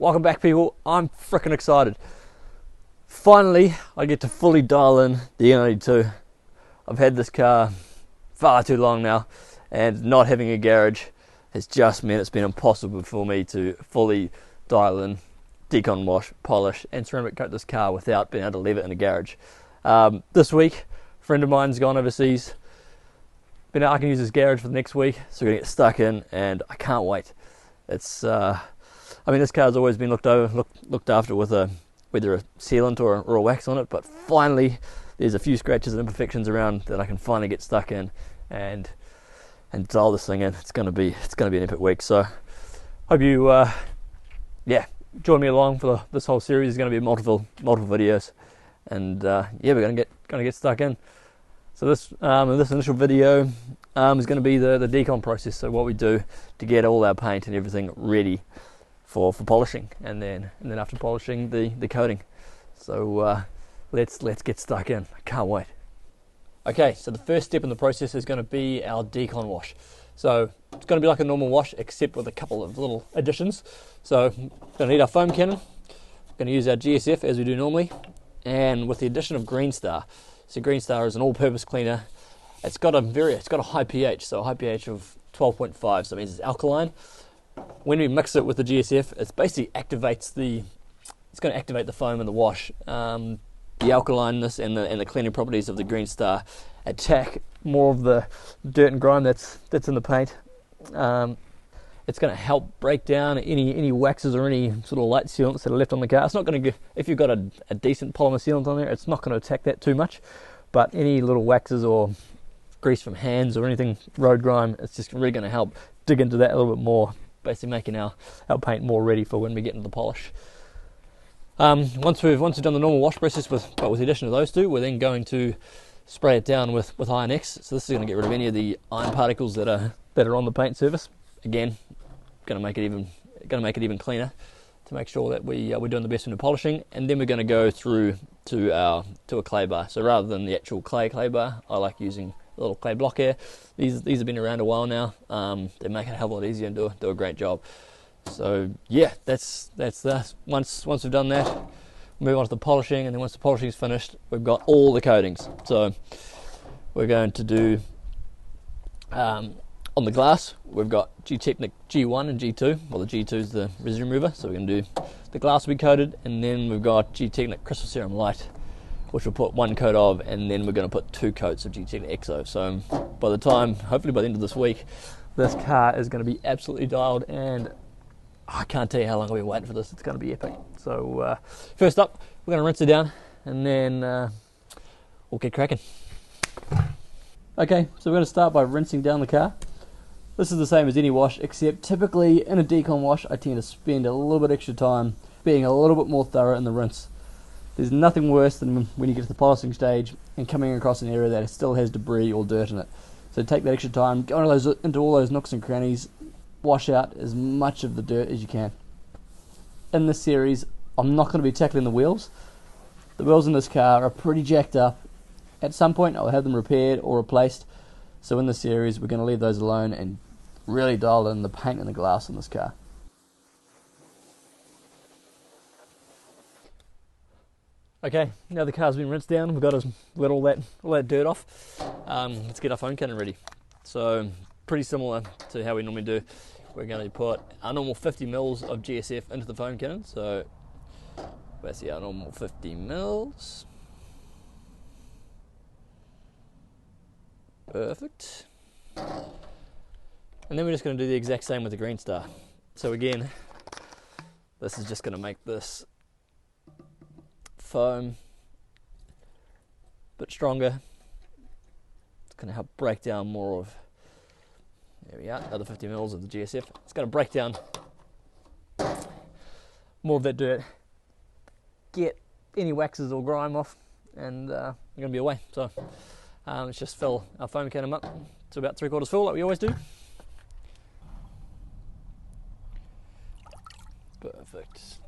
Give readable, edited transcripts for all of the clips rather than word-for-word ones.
Welcome back, people. I'm freaking excited. Finally, I get to fully dial in the E92. I've had this car far too long now, and not having a garage has just meant it's been impossible for me to fully dial in, decon wash, polish, and ceramic coat this car without being able to leave it in a garage. This week, a friend of mine's gone overseas. I can use his garage for the next week, so we're gonna get stuck in, and I can't wait. It's this car's always been looked after with either a sealant or a wax on it, but finally there's a few scratches and imperfections around that I can finally get stuck in and dial this thing in. It's gonna be an epic week. So hope you join me along for this whole series. There's gonna be multiple videos, and we're gonna get stuck in. So this initial video is going to be the decon process. So what we do to get all our paint and everything ready for polishing, and then after polishing, the coating. So let's get stuck in. I can't wait. Okay, so the first step in the process is going to be our decon wash. So it's going to be like a normal wash, except with a couple of little additions. So we're going to need our foam cannon. We're going to use our GSF as we do normally, and with the addition of Green Star. So Green Star is an all-purpose cleaner. It's got a high pH, so a high pH of 12.5, so it means it's alkaline. When we mix it with the GSF, it basically it's going to activate the foam in the wash. The alkalineness and the cleaning properties of the Green Star attack more of the dirt and grime that's in the paint. It's going to help break down any waxes or any sort of light sealants that are left on the car. It's not going to if you've got a decent polymer sealant on there, it's not going to attack that too much. But any little waxes or grease from hands or anything, road grime, it's just really going to help dig into that a little bit more, basically making our paint more ready for when we get into the polish. Once we've done the normal wash process with the addition of those two, we're then going to spray it down with Iron X. So this is going to get rid of any of the iron particles that are on the paint surface. Again, going to make it even cleaner to make sure that we're doing the best in the polishing. And then we're going to go through to a clay bar. So rather than the actual clay bar, I like using a little clay block here. These have been around a while now. They make it a hell of a lot easier and do a great job. So yeah, that's that. Once we've done that, move on to the polishing, and then once the polishing is finished, we've got all the coatings. So we're going to do on the glass, we've got G-Technic G1 and G2. Well, the G2 is the residue remover, so we're going to do the glass will be coated, and then we've got G-Technic Crystal Serum Light, which we'll put one coat of, and then we're going to put 2 coats of G-Technic Exo. So by the time, hopefully by the end of this week, this car is going to be absolutely dialed, and I can't tell you how long I've been waiting for this. It's going to be epic. So first up, we're going to rinse it down, and then we'll get cracking. Okay, so we're going to start by rinsing down the car. This is the same as any wash, except typically in a decon wash I tend to spend a little bit extra time being a little bit more thorough in the rinse. There's nothing worse than when you get to the polishing stage and coming across an area that still has debris or dirt in it. So take that extra time, go into all those nooks and crannies, wash out as much of the dirt as you can. In this series, I'm not going to be tackling the wheels. The wheels in this car are pretty jacked up. At some point I'll have them repaired or replaced. So in this series, we're going to leave those alone and really dial in the paint and the glass in this car. Okay, now the car's been rinsed down, we've got to let all that dirt off. Let's get our foam cannon ready. So pretty similar to how we normally do. We're going to put our normal 50 mils of GSF into the foam cannon. So basically our normal 50 mils. Perfect. And then we're just going to do the exact same with the Green Star. So again, this is just going to make this foam a bit stronger. It's going to help break down more of, there we are, another 50 mils of the GSF. It's going to break down more of that dirt, get any waxes or grime off, and you're going to be away. So let's just fill our foam cannon up to about 3/4 full, like we always do. Perfect.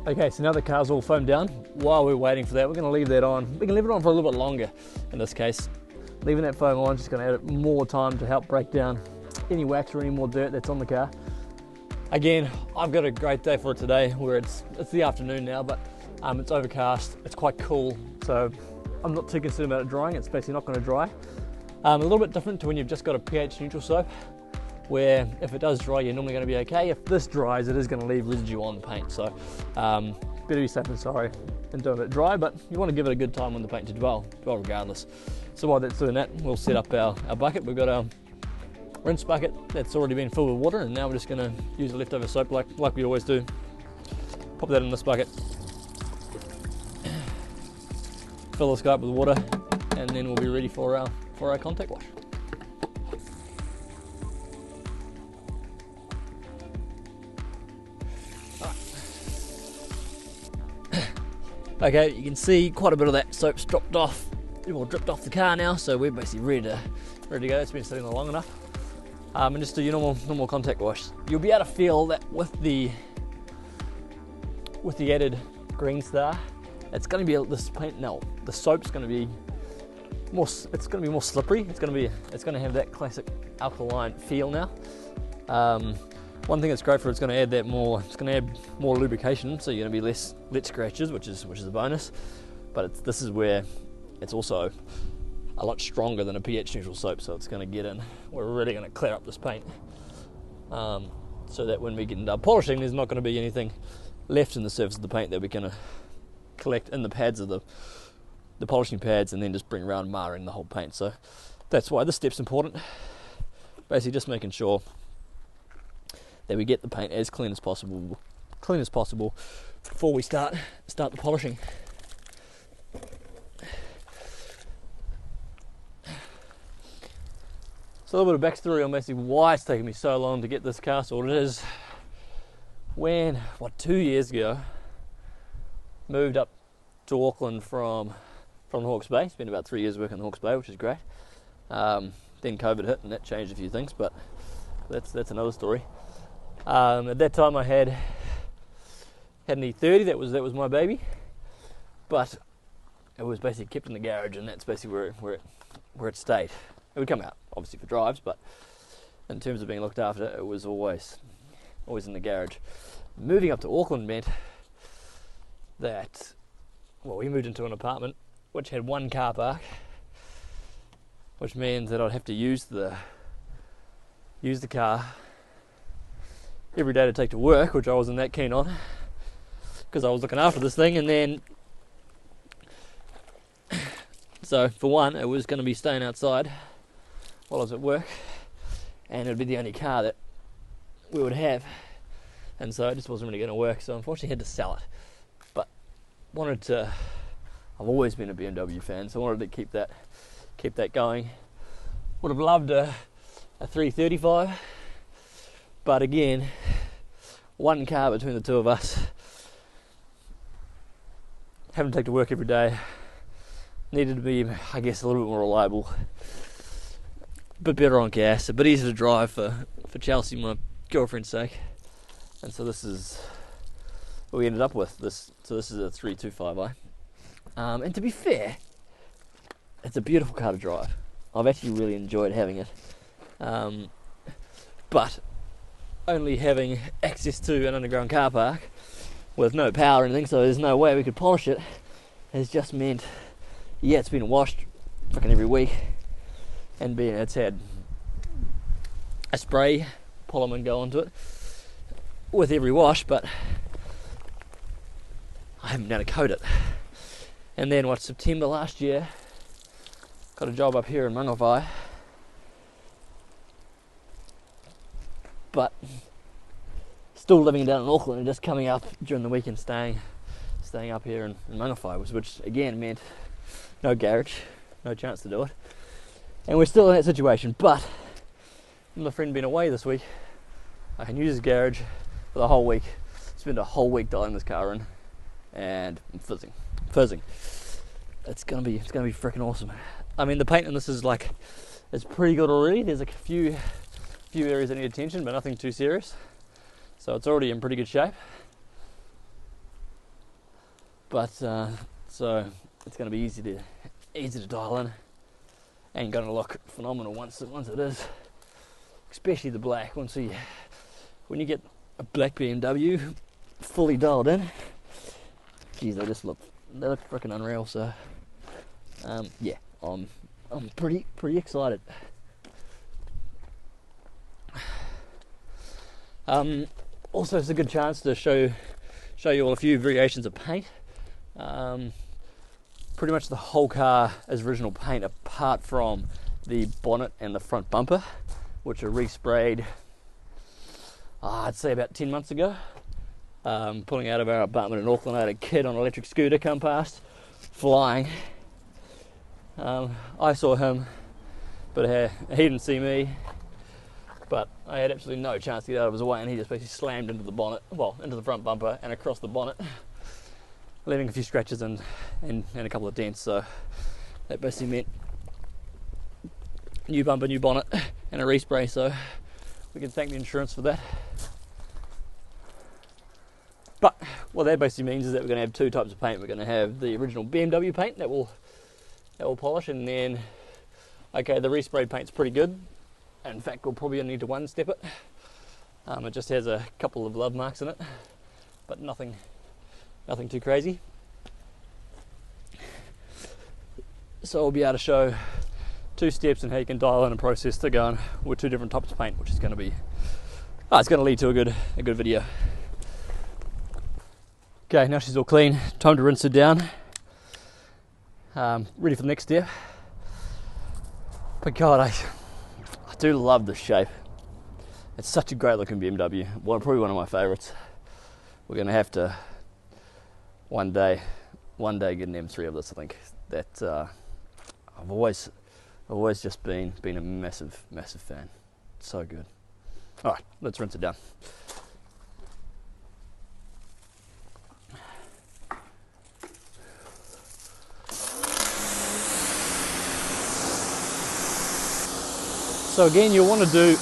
Okay, so now the car's all foamed down. While we're waiting for that, we're going to leave that on. We can leave it on for a little bit longer in this case. Leaving that foam on is just going to add more time to help break down any wax or any more dirt that's on the car. Again, I've got a great day for it today, where it's the afternoon now, but it's overcast, it's quite cool, so I'm not too concerned about it drying. It's basically not going to dry. A little bit different to when you've just got a pH neutral soap, where if it does dry, you're normally going to be okay. If this dries, it is going to leave residue on the paint, so better be safe than sorry and doing it dry, but you want to give it a good time on the paint to dwell regardless. So while that's doing that, we'll set up our bucket. We've got our rinse bucket that's already been filled with water, and now we're just going to use the leftover soap like we always do. Pop that in this bucket, fill this guy up with water, and then we'll be ready for our contact wash. Okay, you can see quite a bit of that soap's dropped off, or dripped off the car now, so we're basically ready to go. It's been sitting there long enough. And just do your normal contact wash. You'll be able to feel that with the added green star, it's going to be this paint now. The soap's going to be more. It's going to be more slippery. It's going to have that classic alkaline feel now. One thing it's great for, it's going to add that more. It's going to add more lubrication, so you're going to be less scratches, which is a bonus. But this is where it's also a lot stronger than a pH neutral soap, so it's going to get in. We're really going to clear up this paint, so that when we get into polishing, there's not going to be anything left in the surface of the paint that we're going to collect in the pads of the polishing pads, and then just bring around marring the whole paint. So that's why this step's important. Basically, just making sure that we get the paint as clean as possible before we start the polishing. So a little bit of backstory on basically why it's taken me so long to get this car sorted is when, 2 years ago, moved up to Auckland from Hawke's Bay. Spent about 3 years working in Hawke's Bay, which is great. Then COVID hit and that changed a few things, but that's another story. At that time I had an E30, that was my baby, but it was basically kept in the garage, and that's basically where it stayed. It would come out obviously for drives, but in terms of being looked after, it was always in the garage. Moving up to Auckland meant that, we moved into an apartment which had one car park, which means that I'd have to use the car every day to take to work, which I wasn't that keen on, because I was looking after this thing. And then, so for one, it was going to be staying outside while I was at work, and it would be the only car that we would have, and so it just wasn't really going to work. So unfortunately, had to sell it. But I've always been a BMW fan, so I wanted to keep that going. Would have loved a 335, but again, one car between the two of us, having to take to work every day, needed to be, I guess, a little bit more reliable, a bit better on gas, a bit easier to drive for Chelsea, my girlfriend's sake. And so this is what we ended up with. So this is a 325i. And to be fair, it's a beautiful car to drive. I've actually really enjoyed having it. But only having access to an underground car park with no power or anything, so there's no way we could polish it, has just meant, it's been washed fucking every week, and it's had a spray polymer go onto it with every wash, but I haven't been able to coat it. And then September last year, got a job up here in Mangawhai, but still living down in Auckland and just coming up during the week and staying up here in Mangawhai, which again meant no garage, no chance to do it. And we're still in that situation, but with my friend being away this week, I can use his garage for the whole week, spend a whole week dialing this car in, and I'm fizzing. It's gonna be freaking awesome. I mean, the paint in this is it's pretty good already. There's a few areas that need attention, but nothing too serious. So it's already in pretty good shape. But so it's going to be easy to dial in, and going to look phenomenal once it is, especially the black. When you get a black BMW fully dialed in, geez, they look freaking unreal. So yeah, I'm pretty excited. Also, it's a good chance to show you all a few variations of paint. Pretty much the whole car is original paint apart from the bonnet and the front bumper, which are resprayed, I'd say about 10 months ago. Pulling out of our apartment in Auckland, I had a kid on an electric scooter come past, flying. I saw him, but he didn't see me. But I had absolutely no chance to get out of his way, and he just basically slammed into the bonnet, into the front bumper and across the bonnet, leaving a few scratches and a couple of dents. So that basically meant new bumper, new bonnet, and a respray. So we can thank the insurance for that. But what that basically means is that we're going to have two types of paint. We're going to have the original BMW paint that will polish, and then the resprayed paint's pretty good. In fact, we'll probably need to one-step it. It just has a couple of love marks in it, but nothing too crazy. So we'll be able to show two steps and how you can dial in a process to go on with two different types of paint, which is going to be, it's going to lead to a good video. Okay, now she's all clean. Time to rinse her down. Ready for the next step. But God, I do love this shape. It's such a great looking BMW. Probably one of my favourites. We're going to have to one day get an M3 of this. I think that I've always just been a massive fan. It's so good. All right, let's rinse it down. So again, you want to do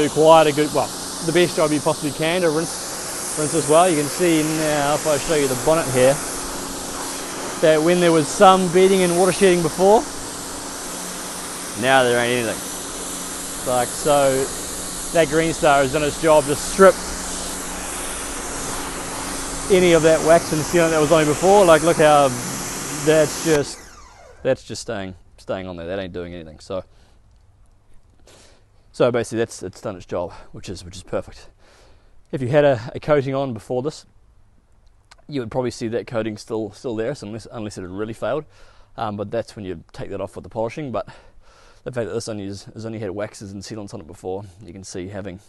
quite a good, the best job you possibly can to rinse as well. You can see now, if I show you the bonnet here, that when there was some beading and water shedding before, now there ain't anything. So that Green Star has done its job to strip any of that wax and sealant that was on it before. Look how that's just staying on there. That ain't doing anything. So basically it's done its job, which is perfect. If you had a coating on before this, you would probably see that coating still there, so unless it had really failed. But that's when you take that off with the polishing. But the fact that this has only had waxes and sealants on it before, you can see having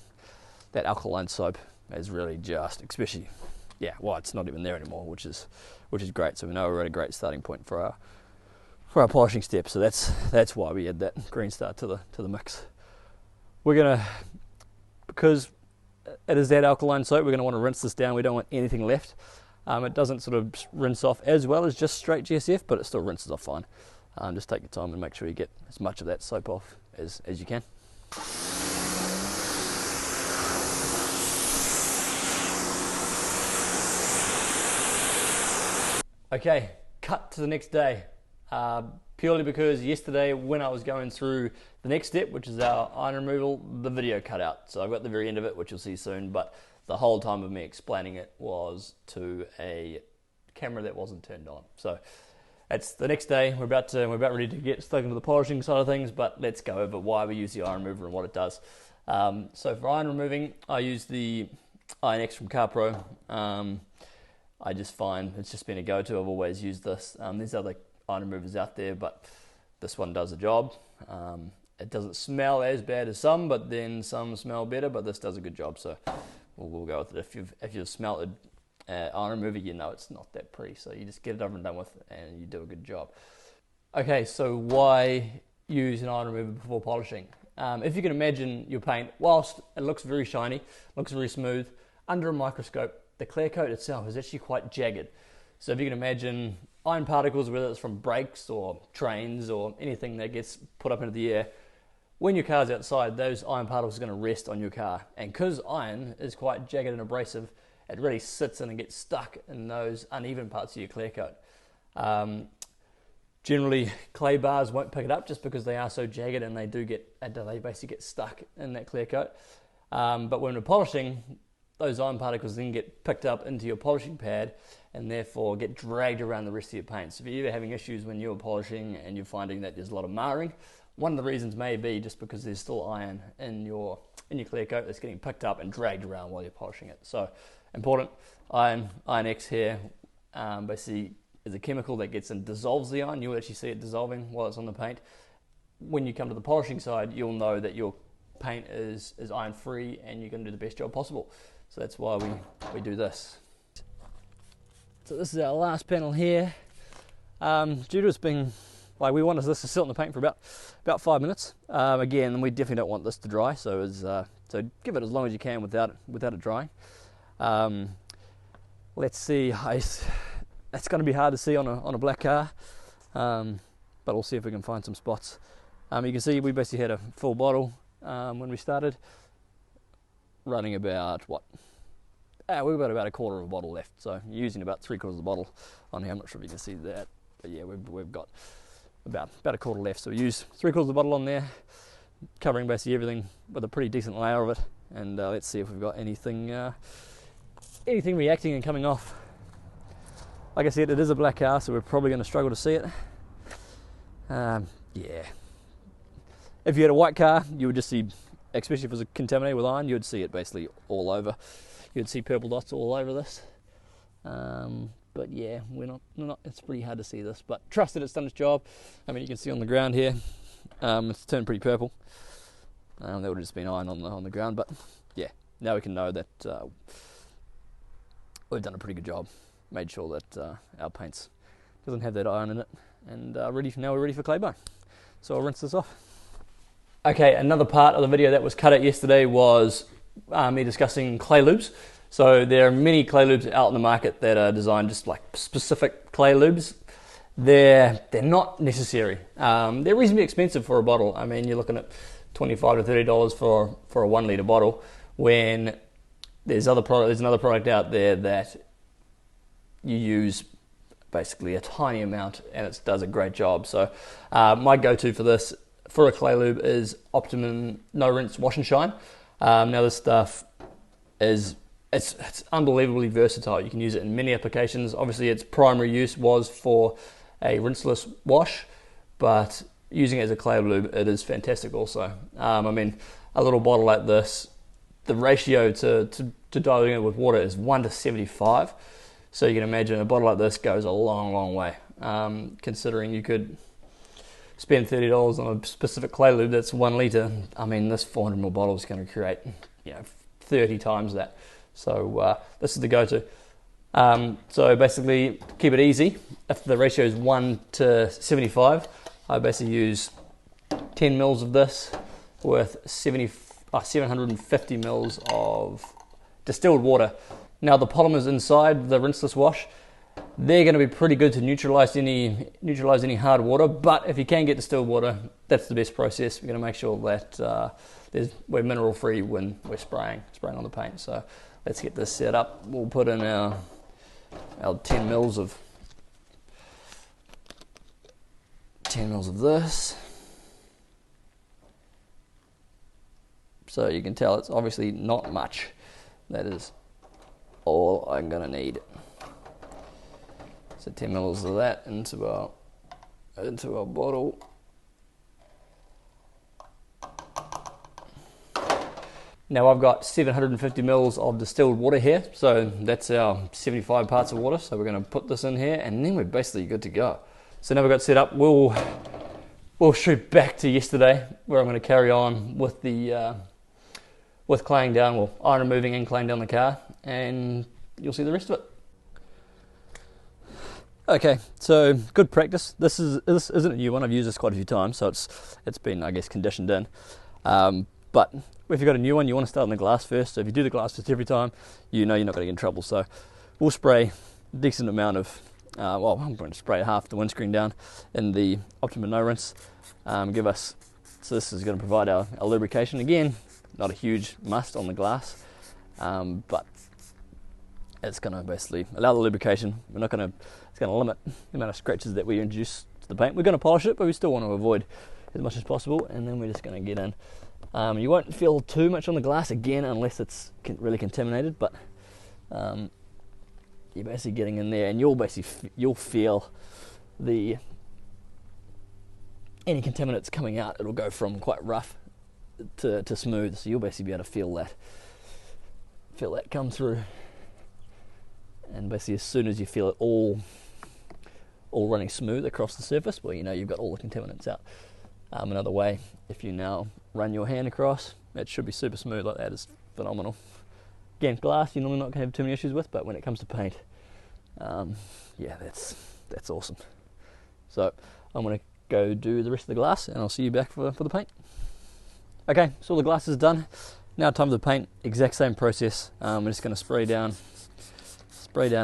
that alkaline soap is really just, especially, it's not even there anymore, which is great. So we know we're at a great starting point for our polishing step. So that's why we add that Green Star to the mix. We're gonna, because it is that alkaline soap, we're gonna want to rinse this down. We don't want anything left. It doesn't sort of rinse off as well as just straight GSF, but it still rinses off fine. Just take your time and make sure you get as much of that soap off as you can. Okay, cut to the next day. Purely because yesterday when I was going through the next step, which is our iron removal, the video cut out. So I've got the very end of it, which you'll see soon, but the whole time of me explaining it was to a camera that wasn't turned on. So it's the next day, we're about ready to get stuck into the polishing side of things, but let's go over why we use the iron remover and what it does. So for iron removing, I use the Iron X from CarPro. I just find it's just been a go-to. I've always used this. There's other iron removers out there, but this one does the job. It doesn't smell as bad as some, but then some smell better, but this does a good job, so we'll go with it. If you've smelt an iron remover, you know it's not that pretty, so you just get it over and done with and you do a good job. Okay, so why use an iron remover before polishing? If you can imagine your paint, whilst it looks very shiny, looks very smooth, under a microscope, the clear coat itself is actually quite jagged. So if you can imagine iron particles, whether it's from brakes or trains or anything that gets put up into the air, when your car's outside, those iron particles are going to rest on your car. And because iron is quite jagged and abrasive, it really sits in and gets stuck in those uneven parts of your clear coat. Generally, clay bars won't pick it up just because they are so jagged and they basically get stuck in that clear coat. But when we're polishing, those iron particles then get picked up into your polishing pad and therefore get dragged around the rest of your paint. So if you're ever having issues when you're polishing and you're finding that there's a lot of marring, one of the reasons may be just because there's still iron in your clear coat that's getting picked up and dragged around while you're polishing it. So important, Iron X here basically is a chemical that gets and dissolves the iron. You'll actually see it dissolving while it's on the paint. When you come to the polishing side, you'll know that your paint is iron free and you're going to do the best job possible. So that's why we do this. So this is our last panel here. Due to us being, like, we wanted this to sit on the paint for about 5 minutes. Again, we definitely don't want this to dry, so give it as long as you can without it drying. Let's see. It's going to be hard to see on a black car, but we'll see if we can find some spots. You can see we basically had a full bottle when we started, running about we've got about a quarter of a bottle left, so using about 3/4 of the bottle on here. I'm not sure if you can see that, but yeah, we've got about a quarter left. So we use 3/4 of the bottle on there, covering basically everything with a pretty decent layer of it, and let's see if we've got anything reacting and coming off. Like I said, it is a black car, so we're probably going to struggle to see it. Yeah. If you had a white car, you would just see, especially if it was contaminated with iron, you would see it basically all over. You'd see purple dots all over this. But yeah, we're not. It's pretty hard to see this, but trust that it's done its job. I mean, you can see on the ground here, it's turned pretty purple. That would have just been iron on the ground, but yeah, now we can know that we've done a pretty good job. Made sure that our paints doesn't have that iron in it, and now we're ready for clay bar. So I'll rinse this off. Okay, another part of the video that was cut out yesterday was me discussing clay lubes. So there are many clay lubes out in the market that are designed just like specific clay lubes. They're not necessary. They're reasonably expensive for a bottle. I mean, you're looking at $25 to $30 for a 1 litre bottle, when there's another product out there that you use basically a tiny amount and it does a great job. So my go-to for this, for a clay lube, is Optimum No Rinse Wash and Shine. Now this stuff it's unbelievably versatile. You can use it in many applications. Obviously its primary use was for a rinseless wash, but using it as a clay lube, it is fantastic also. I mean, a little bottle like this, the ratio to diluting it with water is 1 to 75. So you can imagine a bottle like this goes a long, long way. Considering you could spend $30 on a specific clay lube that's 1 litre, I mean, this 400ml bottle is going to create 30 times that. So this is the go-to. So basically, keep it easy. If the ratio is 1 to 75, I basically use 10 mils of this with 750 mils of distilled water. Now the polymers inside the rinseless wash, they're going to be pretty good to neutralize any hard water, but if you can get distilled water, that's the best process. We're going to make sure that we're mineral free when we're spraying on the paint. So let's get this set up. We'll put in our 10 mils of this. So you can tell it's obviously not much. That is all I'm going to need. So 10 mils of that into our bottle. Now I've got 750 mils of distilled water here, so that's our 75 parts of water. So we're going to put this in here, and then we're basically good to go. So now we've got set up, we'll shoot back to yesterday, where I'm going to carry on with the with claying down, well, iron removing and claying down the car, and you'll see the rest of it. Okay, so good practice. This isn't a new one. I've used this quite a few times, so it's been, I guess, conditioned in. But if you've got a new one, you want to start on the glass first. So if you do the glass first every time, you know you're not going to get in trouble. So we'll spray a decent amount of, well, I'm going to spray half the windscreen down in the Optimum No Rinse. So this is going to provide our lubrication. Again, not a huge must on the glass, but it's going to basically allow the lubrication. It's going to limit the amount of scratches that we introduce to the paint. We're going to polish it, but we still want to avoid as much as possible, and then we're just going to get in. You won't feel too much on the glass again unless it's really contaminated, but you're basically getting in there, and you'll feel any contaminants coming out. It'll go from quite rough to smooth, so you'll basically be able to feel that come through. And basically, as soon as you feel it all running smooth across the surface, well, you know you've got all the contaminants out. Another way, if you now run your hand across, it should be super smooth like that. It's phenomenal. Again, glass you're normally not going to have too many issues with, but when it comes to paint, yeah, that's awesome. So I'm going to go do the rest of the glass, and I'll see you back for the paint. Okay, so all the glass is done. Now time for the paint. Exact same process. We're just going to spray down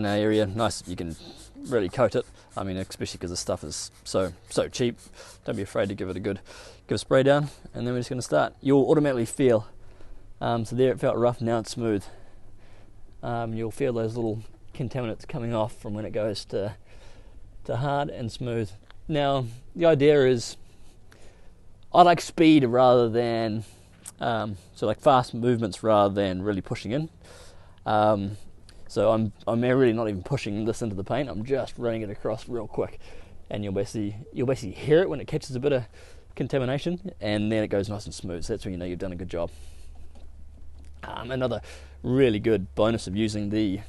our area. Nice, you can really coat it. I mean, especially because the stuff is so cheap. Don't be afraid to give a spray down, and then we're just going to start. You'll automatically feel. So there it felt rough. Now it's smooth. You'll feel those little contaminants coming off from when it goes to hard and smooth. Now the idea is, I like speed rather than so like fast movements rather than really pushing in. So I'm really not even pushing this into the paint. I'm just running it across real quick, and you'll basically hear it when it catches a bit of contamination, and then it goes nice and smooth. So that's when you know you've done a good job. Another really good bonus of using the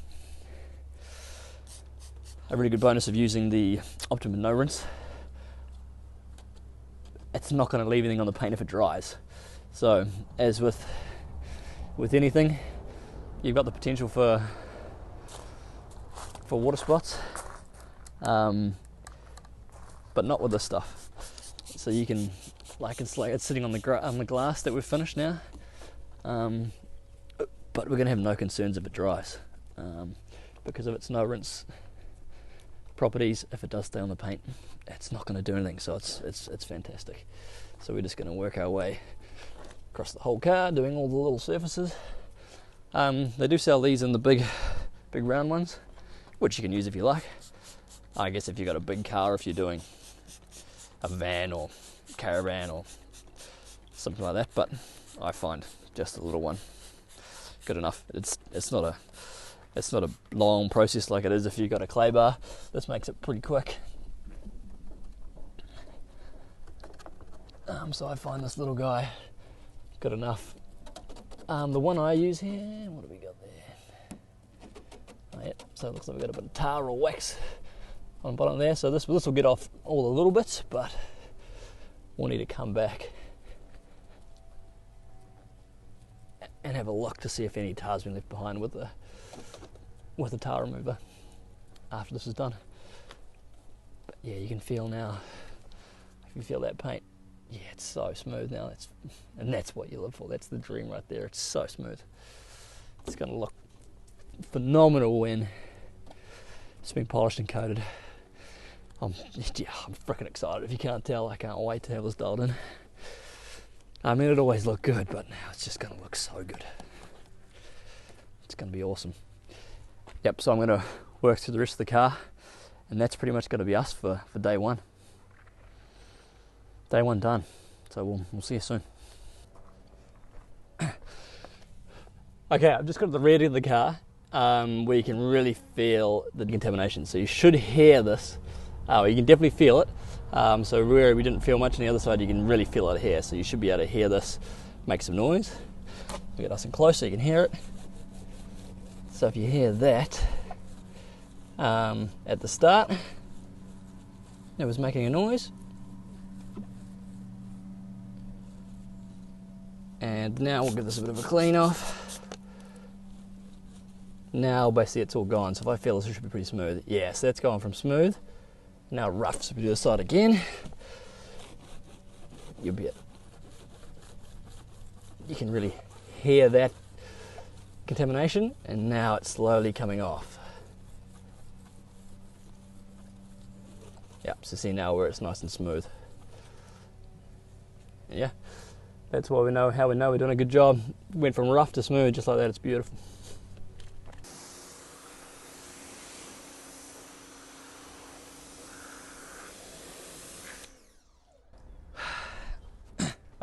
Optimum no rinse. It's not going to leave anything on the paint if it dries. So as with anything, you've got the potential for water spots, but not with this stuff. So you can, it's sitting on the glass that we've finished now, but we're going to have no concerns if it dries, because of its no rinse properties. If it does stay on the paint, it's not going to do anything. So it's fantastic. So we're just going to work our way across the whole car, doing all the little surfaces. They do sell these in the big round ones, which you can use if you like. I guess if you've got a big car, if you're doing a van or caravan or something like that, but I find just a little one good enough. It's not a long process like it is if you've got a clay bar. This makes it pretty quick. So I find this little guy good enough. The one I use here, what have we got there? Oh, yeah, so it looks like we've got a bit of tar or wax on the bottom there. So this will get off all the little bits, but we'll need to come back and have a look to see if any tar's been left behind with the tar remover after this is done. But yeah, you can feel now, if you feel that paint, yeah, it's so smooth now. And that's what you live for. That's the dream right there. It's so smooth. It's going to look phenomenal when it's been polished and coated. I'm freaking excited. If you can't tell, I can't wait to have this dialed in. I mean, it always looked good, but now it's just going to look so good. It's going to be awesome. Yep, so I'm going to work through the rest of the car, and that's pretty much going to be us for day one. Day one done. So we'll see you soon. Okay, I've just got to the rear end of the car where you can really feel the contamination. So you should hear this. You can definitely feel it. So where we didn't feel much on the other side, you can really feel it here. So you should be able to hear this make some noise. We get nice and close so you can hear it. So if you hear that at the start, it was making a noise. And now we'll give this a bit of a clean off. Now basically it's all gone. So if I feel this, it should be pretty smooth. Yeah, so that's gone from smooth. Now rough. So we do the side again. You can really hear that contamination, and now it's slowly coming off. Yep, so see now where it's nice and smooth. Yeah. That's why how we know we're doing a good job. Went from rough to smooth just like that. It's beautiful.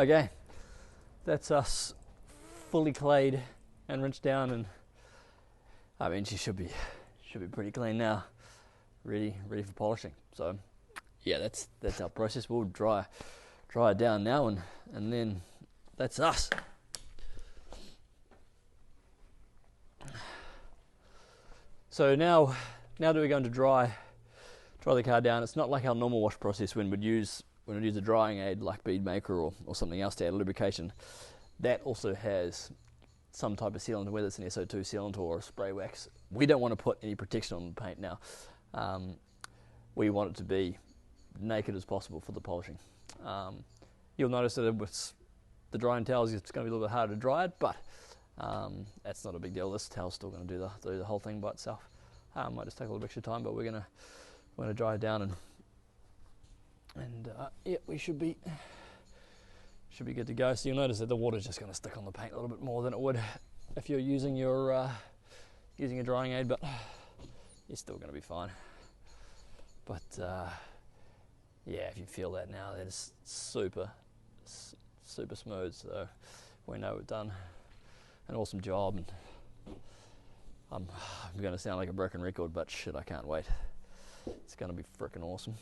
Okay, that's us fully clayed and rinsed down, and I mean she should be pretty clean now, ready for polishing. So yeah, that's our process. We'll dry it down now, and then that's us. So now that we're going to dry the car down, it's not like our normal wash process when we'd use a drying aid like bead maker or something else to add lubrication. That also has some type of sealant, whether it's an SO2 sealant or a spray wax. We don't want to put any protection on the paint now. We want it to be naked as possible for the polishing. You'll notice that with the drying towels it's going to be a little bit harder to dry it, but that's not a big deal. This towel's still going to do the whole thing by itself. Might just take a little extra time, but we're going to dry it down, and yeah, we should be good to go. So you'll notice that the water's just going to stick on the paint a little bit more than it would if you're using a drying aid, but you're still going to be fine. But yeah, if you feel that now, that is super smooth. So we know we've done an awesome job, and I'm going to sound like a broken record, but shit, I can't wait. It's going to be freaking awesome.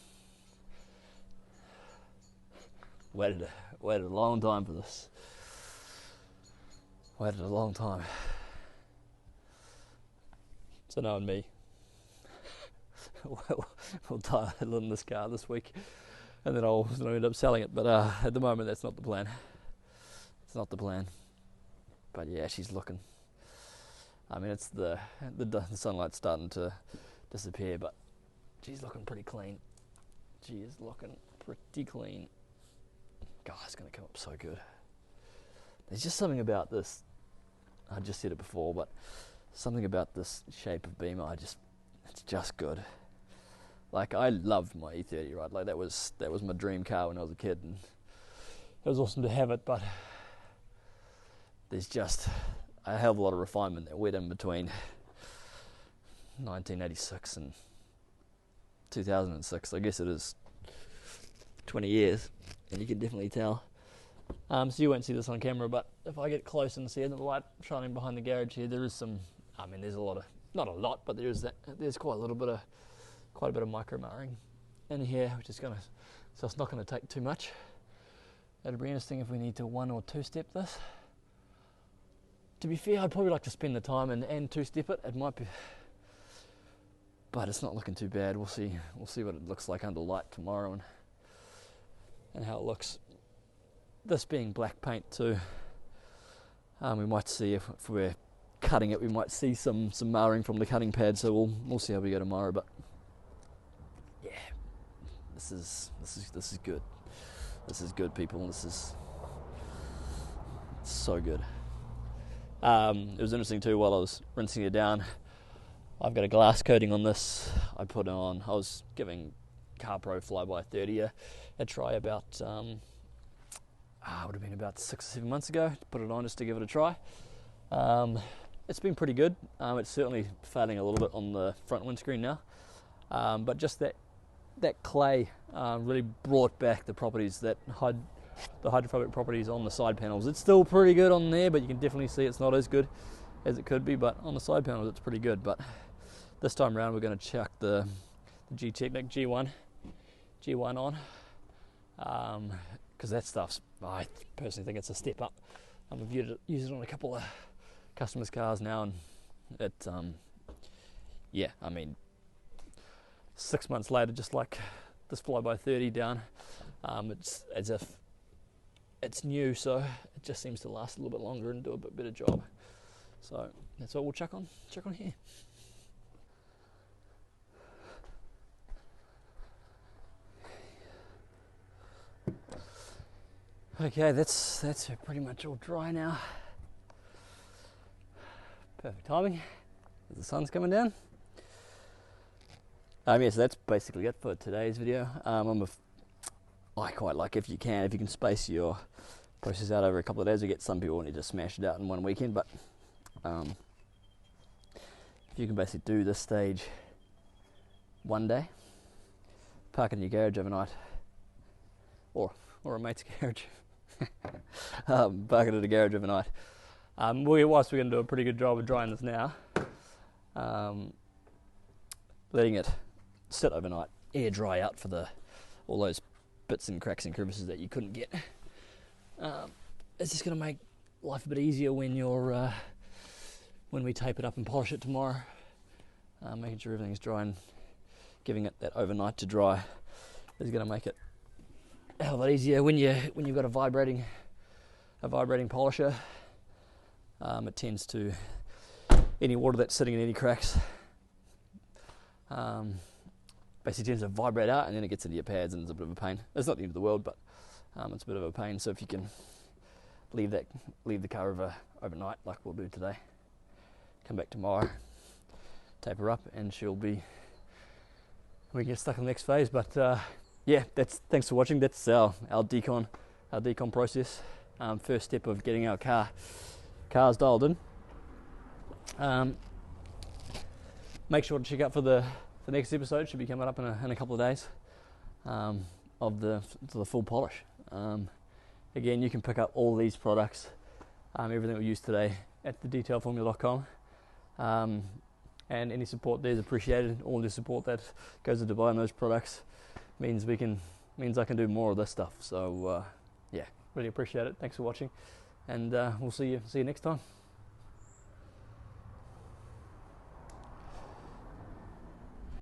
Waited a long time for this. Waited a long time. So knowing me, we'll tie a little in this car this week, and then I'll end up selling it. But at the moment, that's not the plan. It's not the plan. But yeah, she's looking. I mean, it's the sunlight's starting to disappear, but she's looking pretty clean. She is looking pretty clean. God, it's going to come up so good. There's just something about this. I just said it before, but something about this shape of Beamer, it's just good. Like, I loved my E30, right? Like, that was my dream car when I was a kid, and it was awesome to have it, but there's just a hell of a lot of refinement that went in between 1986 and 2006. I guess it is 20 years, and you can definitely tell. So you won't see this on camera, but if I get close and see the light shining behind the garage here, there is some, I mean, there's a lot of, not a lot, but there's quite a bit of micro marring in here, which is so it's not going to take too much. It'll be interesting if we need to 1 or 2 step this. To be fair, I'd probably like to spend the time and 2 step it. It might be, but it's not looking too bad. We'll see what it looks like under light tomorrow and how it looks. This being black paint too, we might see if we're cutting it, we might see some marring from the cutting pad. So we'll see how we go tomorrow. But yeah, this is good. This is good, people. This is so good. It was interesting too. While I was rinsing it down, I've got a glass coating on this. I was giving CarPro Flyby 30 a try about would have been about 6 or 7 months ago. Put it on just to give it a try. It's been pretty good. It's certainly fading a little bit on the front windscreen now, but just that clay really brought back the properties the hydrophobic properties on the side panels. It's still pretty good on there, but you can definitely see it's not as good as it could be. But on the side panels, it's pretty good. But this time around, we're going to chuck the G-Technic G1 on, because that stuff's, I personally think it's a step up. I've used it on a couple of customers' cars now, and it, yeah, I mean, 6 months later, just like this Flyby 30 down, it's as if it's new, so it just seems to last a little bit longer and do a bit better job. So that's what we'll chuck on here. Okay, that's pretty much all dry now. Perfect timing as the sun's coming down. Yeah, so that's basically it for today's video. I quite like if you can space your process out over a couple of days. We get some people want to just smash it out in one weekend, but if you can basically do this stage one day, park it in your garage overnight, or a mate's garage, Park it at a garage overnight. Whilst we're going to do a pretty good job of drying this now, letting it sit overnight, air dry out for all those bits and cracks and crevices that you couldn't get. It's just going to make life a bit easier when we tape it up and polish it tomorrow. Making sure everything's dry and giving it that overnight to dry is going to make it a hell of a lot easier when you've got a vibrating polisher. It tends to, any water that's sitting in any cracks basically tends to vibrate out, and then it gets into your pads and it's a bit of a pain. It's not the end of the world, but it's a bit of a pain. So if you can leave the car overnight like we'll do today, come back tomorrow, tape her up, and we can get stuck in the next phase. But yeah, thanks for watching. That's our decon process. First step of getting our cars dialed in. Make sure to check out for the next episode. Should be coming up in a couple of days of the full polish. Again, you can pick up all these products, everything we used today, at thedetailformula.com. And any support there is appreciated. All the support that goes into buying those products means I can do more of this stuff. So yeah, really appreciate it. Thanks for watching, and we'll see you next time.